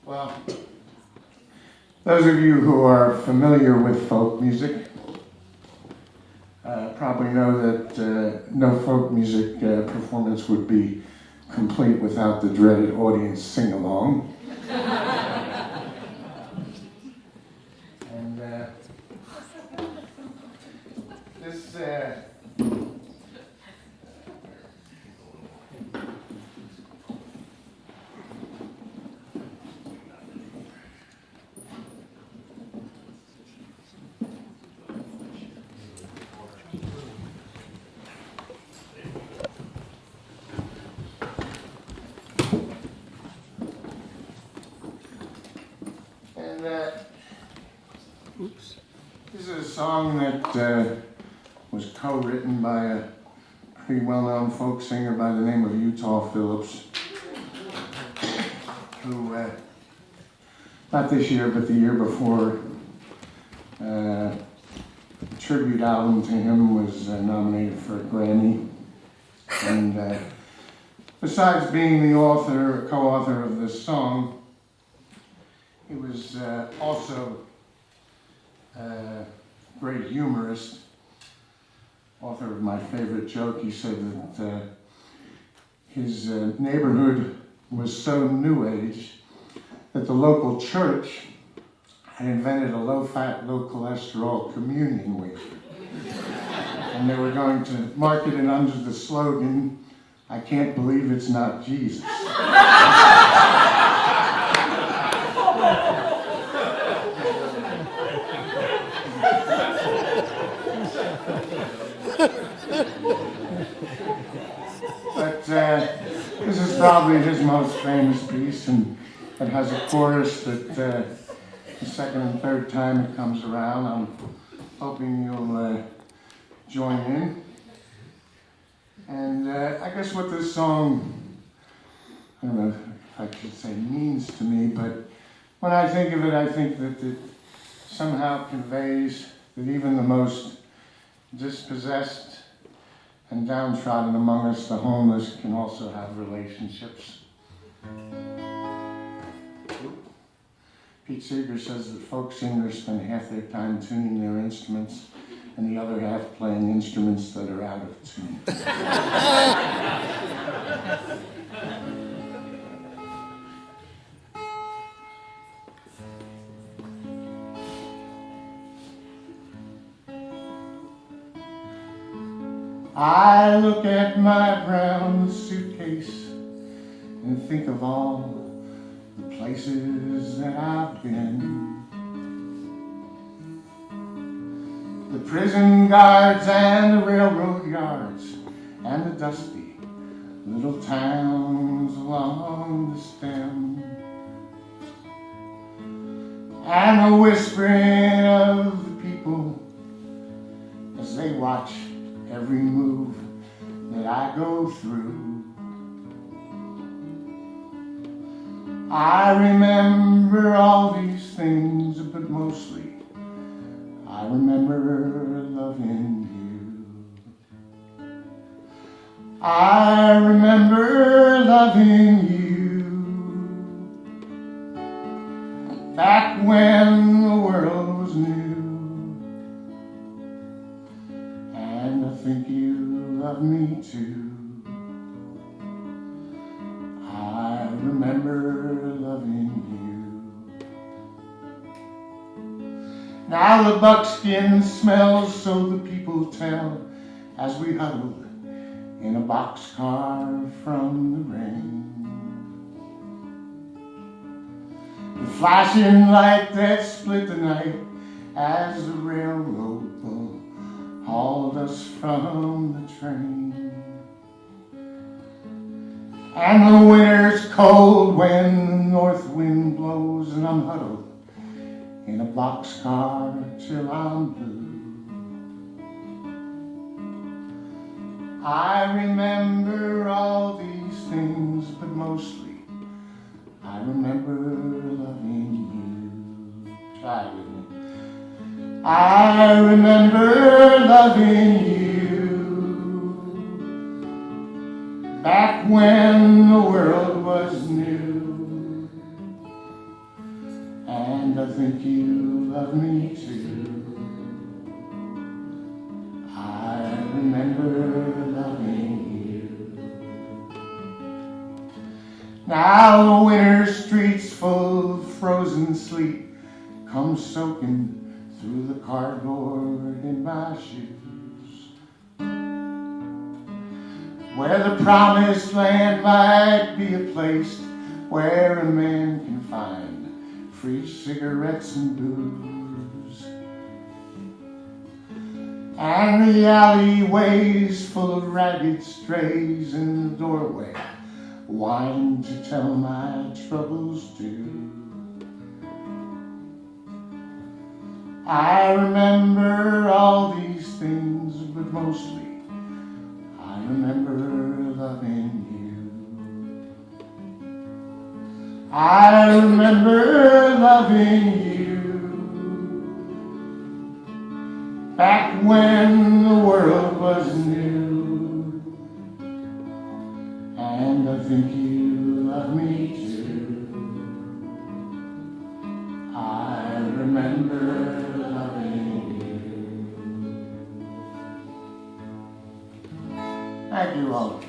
Well, those of you who are familiar with folk music probably know that no folk music performance would be complete without the dreaded audience sing-along. And this This is a song that was co-written by a pretty well-known folk singer by the name of Utah Phillips, who, not this year, but the year before, a tribute album to him was nominated for a Grammy. And besides being the author, co-author of this song, he was also a great humorist, author of my favorite joke. He said that his neighborhood was so new age that the local church had invented a low-fat, low-cholesterol communion wafer. And they were going to market it under the slogan, "I can't believe it's not Jesus." But this is probably his most famous piece, and it has a chorus that the second and third time it comes around, I'm hoping you'll join in. And I guess what this song, I don't know if I should say means to me, but when I think of it, I think that it somehow conveys that even the most dispossessed and downtrodden among us, the homeless, can also have relationships. Pete Seeger says that folk singers spend half their time tuning their instruments and the other half playing instruments that are out of tune. I look at my brown suitcase and think of all the places that I've been. The prison guards and the railroad yards and the dusty little towns along the stem. And the whispering of the people as they watch every move that I go through. I remember all these things, but mostly I remember loving you. I remember loving you back when the world was new. And I think you love me too. I remember loving you. Now the buckskin smells, so the people tell, as we huddle in a boxcar from the rain. The flashing light that split the night as the railroad bull hauled us from the train. And the winter's cold when the north wind blows, and I'm huddled in a boxcar till I'm blue. I remember all these things, but mostly I remember loving you. Try it with me. I remember loving you back when the world was new. And I think you love me too. I remember loving you. Now the winter streets full of frozen sleet come soaking through the cardboard in my shoes, where the promised land might be a place where a man can find free cigarettes and booze, and the alleyways full of ragged strays in the doorway whine to tell my troubles too. I remember all these things, but mostly I remember loving you. I remember loving you back when the world was new. And I think you love me too. I remember loving you. Thank you all.